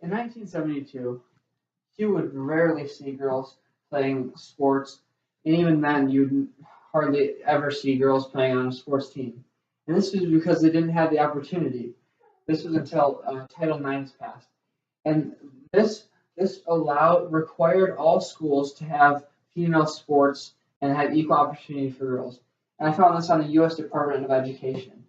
In 1972, you would rarely see girls playing sports, and even then, you'd hardly ever see girls playing on a sports team. And this was because they didn't have the opportunity. This was until Title IX passed, and this this allowed required all schools to have female sports and have equal opportunity for girls. And I found this on the U.S. Department of Education.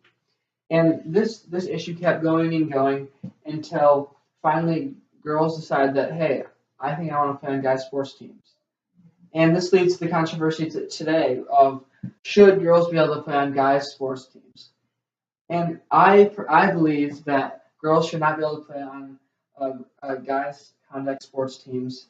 And this issue kept going and going until finally girls decided that, hey, I think I want to play on guys' sports teams. And this leads to the controversy today of should girls be able to play on guys' sports teams? And I believe that girls should not be able to play on guys' contact sports teams.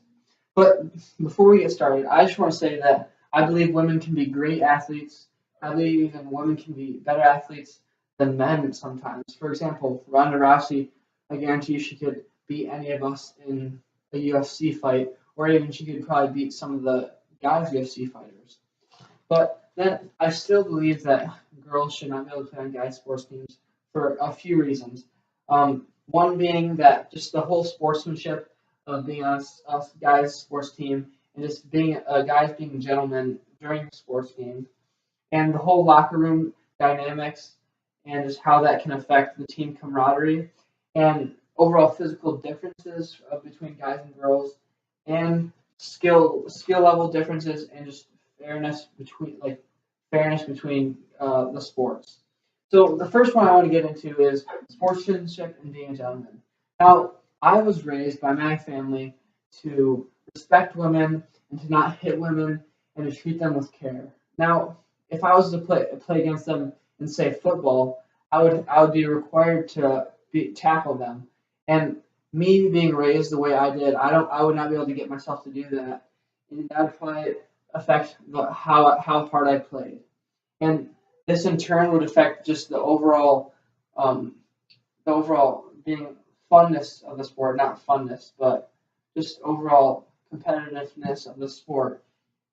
But before we get started, I just want to say that I believe women can be great athletes. I believe even women can be better athletes than men sometimes. For example, Ronda Rousey, I guarantee you she could beat any of us in a UFC fight, or even she could probably beat some of the guys UFC fighters. But then I still believe that girls should not be able to play on guys' sports teams for a few reasons. One being that just the whole sportsmanship of being on a guys' sports team and just being guys being gentlemen during a sports game, and the whole locker room dynamics and just how that can affect the team camaraderie and overall physical differences between guys and girls and skill level differences and just fairness between the sports. So the first one I want to get into is sportsmanship and being a gentleman. Now, I was raised by my family to respect women and to not hit women and to treat them with care. Now, if I was to play against them in say football, I would be required to tackle them. And me being raised the way I did, I would not be able to get myself to do that, and that would probably affect how hard I played. And this in turn would affect just the overall being funness of the sport, not funness, but just overall competitiveness of the sport.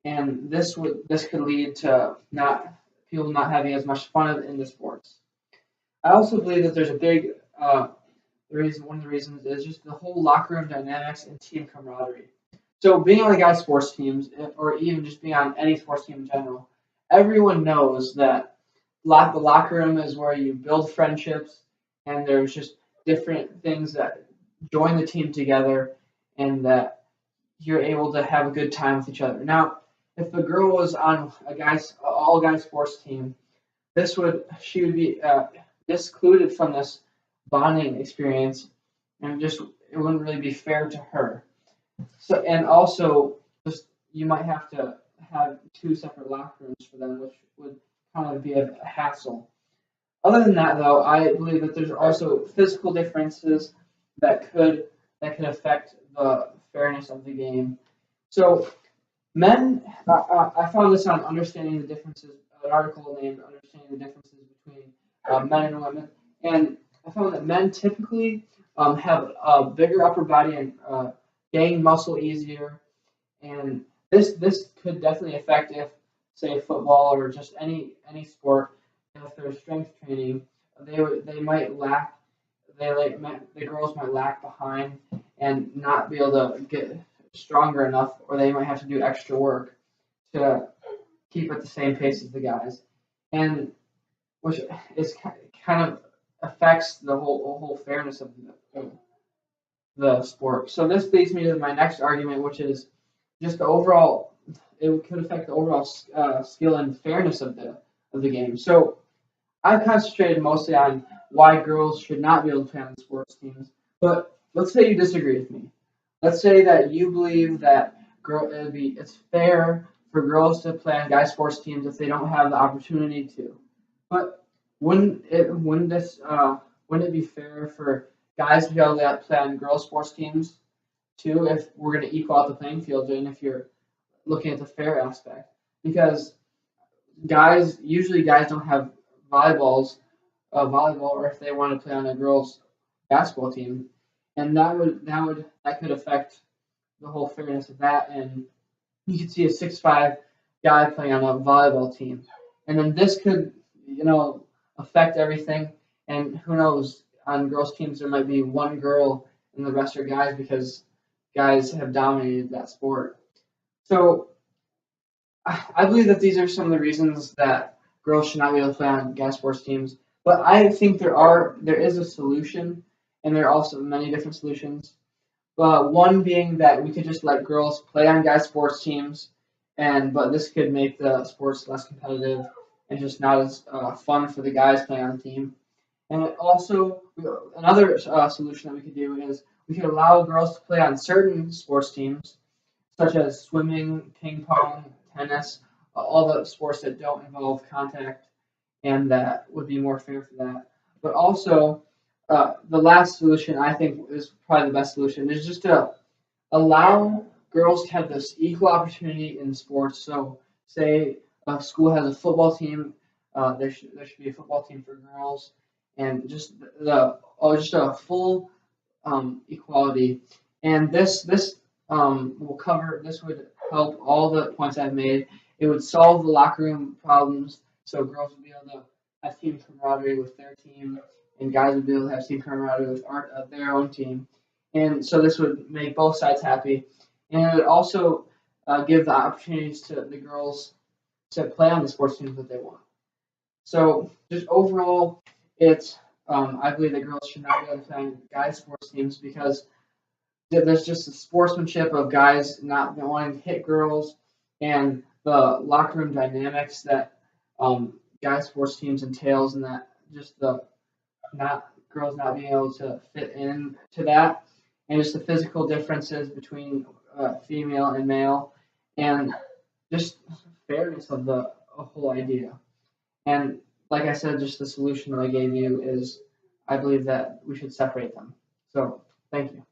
And this could lead to not people not having as much fun in the sports. I also believe that there's a big one of the reasons is just the whole locker room dynamics and team camaraderie. So being on the guys' sports teams, or even just being on any sports team in general, everyone knows that the locker room is where you build friendships, and there's just different things that join the team together, and that you're able to have a good time with each other. Now, if a girl was on a all guys sports team, she would be excluded from this bonding experience, and just it wouldn't really be fair to her. So and also just you might have to have two separate locker rooms for them, which would kind of be a hassle. Other than that, though, I believe that there's also physical differences that could affect the fairness of the game. So men, I found this on understanding the differences, an article named "Understanding the Differences Between Men and Women," and I found that men typically have a bigger upper body and gain muscle easier, and this could definitely affect if, say, football or just any sport, if there's strength training, they might lack the girls might lag behind and not be able to get stronger enough, or they might have to do extra work to keep at the same pace as the guys, and which is kind of affects the whole fairness of the sport. So this leads me to my next argument, which is just the overall. It could affect the overall skill and fairness of the game. So I've concentrated mostly on why girls should not be able to play on sports teams. But let's say you disagree with me. Let's say that you believe that it's fair for girls to play on guys' sports teams if they don't have the opportunity to. But wouldn't it be fair for guys to be able to play on girls' sports teams too if we're going to equal out the playing field and if you're looking at the fair aspect? Because guys don't have volleyball, or if they want to play on a girls' basketball team, and that could affect the whole fairness of that. And you could see a 6'5" guy playing on a volleyball team, and then this could affect everything. And who knows? On girls' teams, there might be one girl and the rest are guys because guys have dominated that sport. So I believe that these are some of the reasons that girls should not be able to play on guy sports teams. But I think there is a solution, and there are also many different solutions. One being that we could just let girls play on guy sports teams, but this could make the sports less competitive and just not as fun for the guys playing on the team. And it also, another solution that we could do is we could allow girls to play on certain sports teams, such as swimming, ping pong, tennis, all the sports that don't involve contact, and that would be more fair for that. But also, the last solution I think is probably the best solution is just to allow girls to have this equal opportunity in sports. So, say a school has a football team, there should be a football team for girls, and just a full equality. And this would help all the points I've made. It would solve the locker room problems, so girls would be able to have team camaraderie with their team, and guys would be able to have team camaraderie with their own team. And so this would make both sides happy, and it would also give the opportunities to the girls to play on the sports teams that they want. So just overall, it's I believe that girls should not be able to play on guys sports teams because there's just the sportsmanship of guys not wanting to hit girls and the locker room dynamics that guys sports teams entails, and that just the not girls not being able to fit in to that, and just the physical differences between female and male, and just fairness of the whole idea. And like I said, just the solution that I gave you is I believe that we should separate them. So thank you.